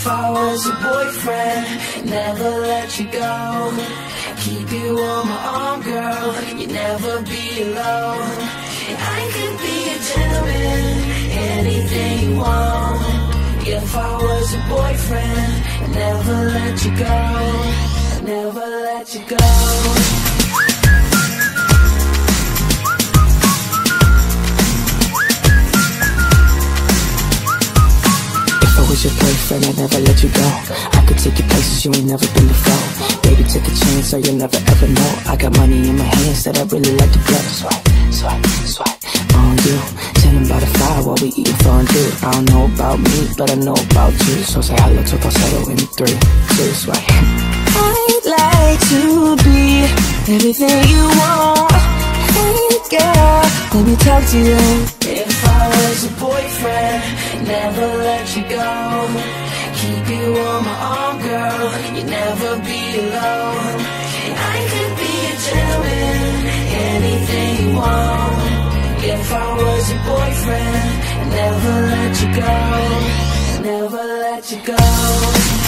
If I was your boyfriend, never let you go. Keep you on my arm, girl, you'd never be alone. And I could be a gentleman, anything you want. If I was your boyfriend, never let you go, never let you go. Was your boyfriend, I'd never let you go. I could take you places you ain't never been before. Baby, take a chance so you'll never ever know. I got money in my hands that I really like to blow. Swipe, swipe, swipe on you. Chillin' by the fire while we eatin' fondue. I don't know about me, but I know about you. So say hello to falsetto in 3, 2, swipe. I'd like to be everything you want. Hey girl, let me talk to you. If I was your boyfriend, never let you go. Keep you on my arm, girl, you'd never be alone. And I could be a gentleman, anything you want. If I was your boyfriend, never let you go, never let you go.